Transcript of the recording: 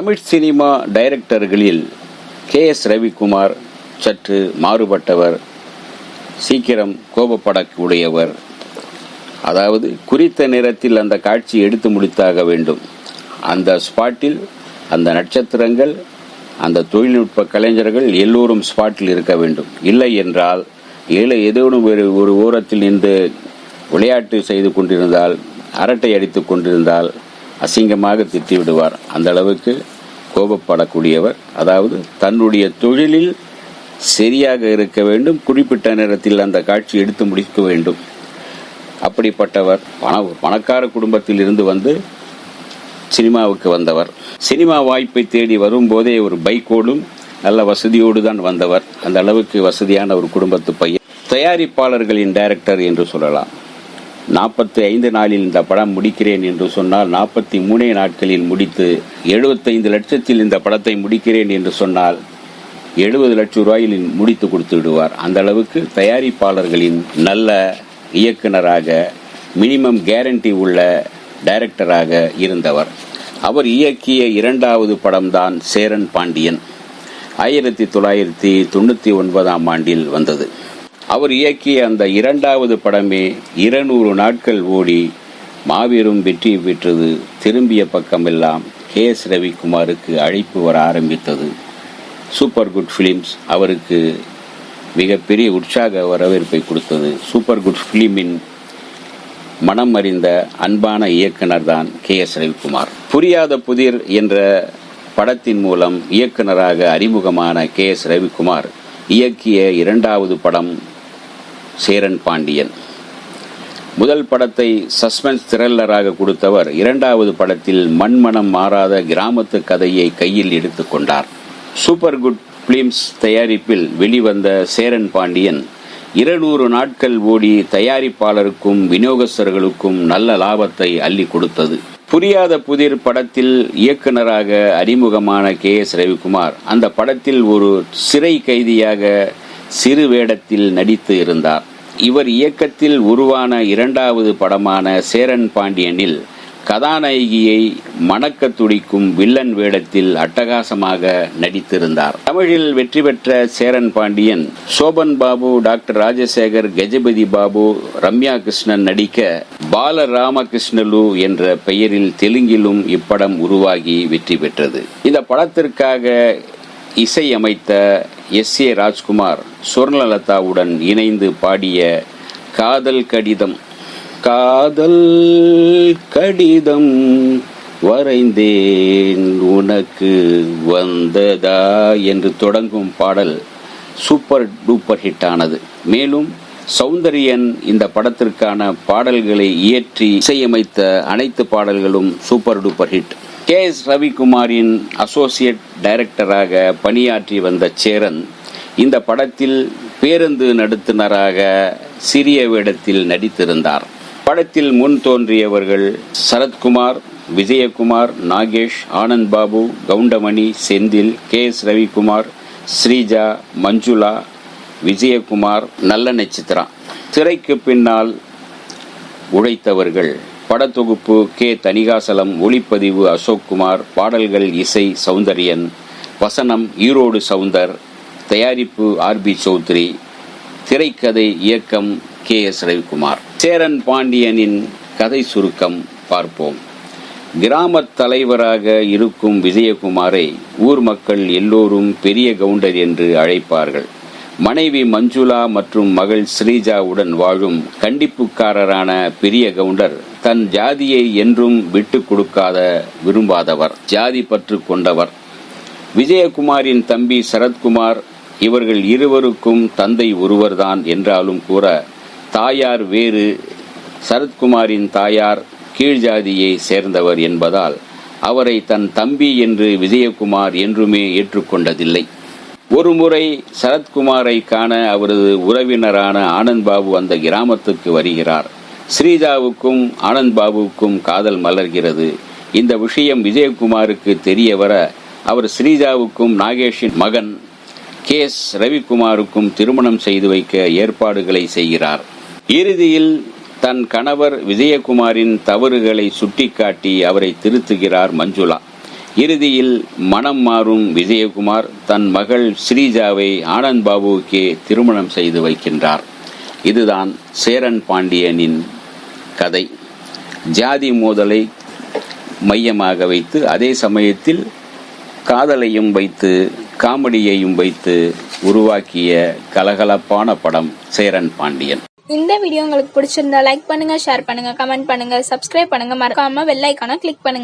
Tamil cinema டைரக்டர்களில் KS Ravikumar சற்று மாறுபட்டவர், சீக்கிரம் கோபப்படக்கூடியவர். அதாவது குறித்த நேரத்தில் அந்த காட்சி எடுத்து முடித்தாக வேண்டும். அந்த ஸ்பாட்டில் அந்த நட்சத்திரங்கள், அந்த தொழில்நுட்ப கலைஞர்கள் எல்லோரும் ஸ்பாட்டில் இருக்க வேண்டும். இல்லை என்றால் ஏதேனும் ஒரு ஓரத்தில் நின்று விளையாட்டு செய்து கொண்டிருந்தால், அரட்டை அடித்து கொண்டிருந்தால் அசிங்கமாக திட்டிவிடுவார். அந்த அளவுக்கு கோபப்படக்கூடியவர். அதாவது தன்னுடைய தொழிலில் சரியாக இருக்க வேண்டும், குறிப்பிட்ட நேரத்தில் அந்த காட்சி எடுத்து முடிக்க வேண்டும். அப்படிப்பட்டவர். பணக்கார குடும்பத்தில் இருந்து வந்து சினிமாவுக்கு வந்தவர். சினிமா வாய்ப்பை தேடி வரும்போதே ஒரு பைக்கோடும் நல்ல வசதியோடு தான் வந்தவர். அந்த அளவுக்கு வசதியான ஒரு குடும்பத்து பையன். தயாரிப்பாளர்களின் டைரக்டர் என்று சொல்லலாம். 45 நாளில் இந்த படம் முடிக்கிறேன் என்று சொன்னால் 43 நாட்களில் முடித்து 75 லட்சத்தில் இந்த படத்தை முடிக்கிறேன் என்று சொன்னால் 70 லட்சம் ரூபாயில் முடித்து கொடுத்து விடுவார். அந்த அளவுக்கு தயாரிப்பாளர்களின் நல்ல இயக்குனராக, மினிமம் கேரண்டி உள்ள டைரக்டராக இருந்தவர். அவர் இயக்கிய இரண்டாவது படம்தான் சேரன் பாண்டியன். 1999 ஆண்டில் வந்தது. அவர் இயக்கிய அந்த இரண்டாவது படமே 200 நாட்கள் ஓடி மாபெரும் வெற்றி பெற்றது. திரும்பிய பக்கமெல்லாம் KS ரவிக்குமாருக்கு அழைப்பு வர ஆரம்பித்தது. சூப்பர் குட் ஃபிலிம்ஸ் அவருக்கு மிகப்பெரிய உற்சாக வரவேற்பை கொடுத்தது. சூப்பர் குட் ஃபிலிமின் மனம் அறிந்த அன்பான இயக்குனர் தான் KS ரவிக்குமார். புரியாத புதிர் என்ற படத்தின் மூலம் இயக்குனராக அறிமுகமான KS ரவிக்குமார் இயக்கிய இரண்டாவது படம் சேரன் பாண்டியன். முதல் படத்தை சஸ்பென்ஸ் த்ரில்லராக கொடுத்தவர் இரண்டாவது படத்தில் மண்மனம் மாறாத கிராமத்து கதையை கையில் எடுத்துக் கொண்டார். சூப்பர் குட் பிலிம்ஸ் தயாரிப்பில் வெளிவந்த சேரன் பாண்டியன் 200 நாட்கள் ஓடி தயாரிப்பாளருக்கும் விநியோகஸ்தர்களுக்கும் நல்ல லாபத்தை அள்ளி கொடுத்தது. புரியாத புதிர் படத்தில் இயக்குனராக அறிமுகமான KS ரவிக்குமார் அந்த படத்தில் ஒரு சிறை கைதியாக சிறு வேடத்தில் நடித்து இருந்தார். இவர் இயக்கத்தில் உருவான இரண்டாவது படமான சேரன் பாண்டியனில் கதாநாயகியை மணக்க துடிக்கும் வில்லன் வேடத்தில் அட்டகாசமாக நடித்திருந்தார். தமிழில் வெற்றி பெற்ற சேரன் பாண்டியன் சோபன் பாபு, டாக்டர் ராஜசேகர், கஜபதி பாபு, ரம்யா கிருஷ்ணன் நடிக்க பாலராமகிருஷ்ணலு என்ற பெயரில் தெலுங்கிலும் இப்படம் உருவாகி வெற்றி பெற்றது. இந்த படத்திற்காக இசையமைத்த S.A. ராஜ்குமார் சுவர்ணலதாவுடன் இணைந்து பாடிய காதல் கடிதம் வரைந்தேன் உனக்கு வந்ததா என்று தொடங்கும் பாடல் சூப்பர் டூப்பர் ஹிட் ஆனது. மேலும் சௌந்தரியன் இந்த படத்திற்கான பாடல்களை இயற்றி இசையமைத்த அனைத்து பாடல்களும் சூப்பர் டூப்பர் ஹிட். KS ரவிக்குமாரின் அசோசியேட் டைரக்டராக பணியாற்றி வந்த சேரன் இந்த படத்தில் பேருந்து நடத்துனராக சிறிய வேடத்தில் நடித்திருந்தார். படத்தில் முன் தோன்றியவர்கள் சரத்குமார், விஜயகுமார், நாகேஷ், ஆனந்த் பாபு, கவுண்டமணி, செந்தில், KS ரவிக்குமார், ஸ்ரீஜா, மஞ்சுளா, விஜயகுமார், நல்ல நட்சத்திரம். திரைக்கு பின்னால் உழைத்தவர்கள் படத்தொகுப்பு தணிகாசலம், ஒளிப்பதிவு அசோக்குமார், பாடல்கள் இசை சௌந்தரியன், வசனம் ஈரோடு சவுந்தர், தயாரிப்பு RB சௌத்ரி, திரைக்கதை இயக்கம் KS ரவிக்குமார். சேரன் பாண்டியனின் கதை சுருக்கம் பார்ப்போம். கிராமத் தலைவராக இருக்கும் விஜயகுமாரை ஊர் மக்கள் எல்லோரும் பெரிய கவுண்டர் என்று அழைப்பார்கள். மனைவி மஞ்சுளா மற்றும் மகள் ஸ்ரீஜாவுடன் வாழும் கண்டிப்புக்காரரான பெரிய கவுண்டர் தன் ஜாதியை என்றும் விட்டு கொடுக்காத விரும்பாதவர், ஜாதி பற்று கொண்டவர். விஜயகுமாரின் தம்பி சரத்குமார். இவர்கள் இருவருக்கும் தந்தை ஒருவர்தான் என்றாலும் கூட தாயார் வேறு. சரத்குமாரின் தாயார் கீழ் ஜாதியை சேர்ந்தவர் என்பதால் அவரை தன் தம்பி என்று விஜயகுமார் என்றுமே ஏற்றுக்கொண்டதில்லை. ஒருமுறை சரத்குமாரை காண அவரது உறவினரான ஆனந்த் பாபு அந்த கிராமத்துக்கு வருகிறார். ஸ்ரீஜாவுக்கும் ஆனந்த் பாபுவுக்கும் காதல் மலர்கிறது. இந்த விஷயம் விஜயகுமாருக்கு தெரிய வர அவர் ஸ்ரீஜாவுக்கும் நாகேஷின் மகன் KS ரவிக்குமாருக்கும் திருமணம் செய்து வைக்க ஏற்பாடுகளை செய்கிறார். இறுதியில் தன் கணவர் விஜயகுமாரின் தவறுகளை சுட்டிக்காட்டி அவரை திருத்துகிறார் மஞ்சுளா. இறுதியில் மனம் மாறும் விஜயகுமார் தன் மகள் ஸ்ரீஜாவை ஆனந்த் பாபுவுக்கே திருமணம் செய்து வைக்கின்றார். இதுதான் சேரன் பாண்டியனின் கதை. ஜாதி மோதலை மையமாக வைத்து அதே சமயத்தில் காதலையும் வைத்து காமெடியையும் வைத்து உருவாக்கிய கலகலப்பான படம் சேரன் பாண்டியன். இந்த வீடியோ உங்களுக்கு பிடிச்சிருந்தா லைக் பண்ணுங்க, ஷேர் பண்ணுங்க, கமெண்ட் பண்ணுங்க, சப்ஸ்கிரைப் பண்ணுங்க, மறக்காம பெல் ஐகானை கிளிக் பண்ணுங்க.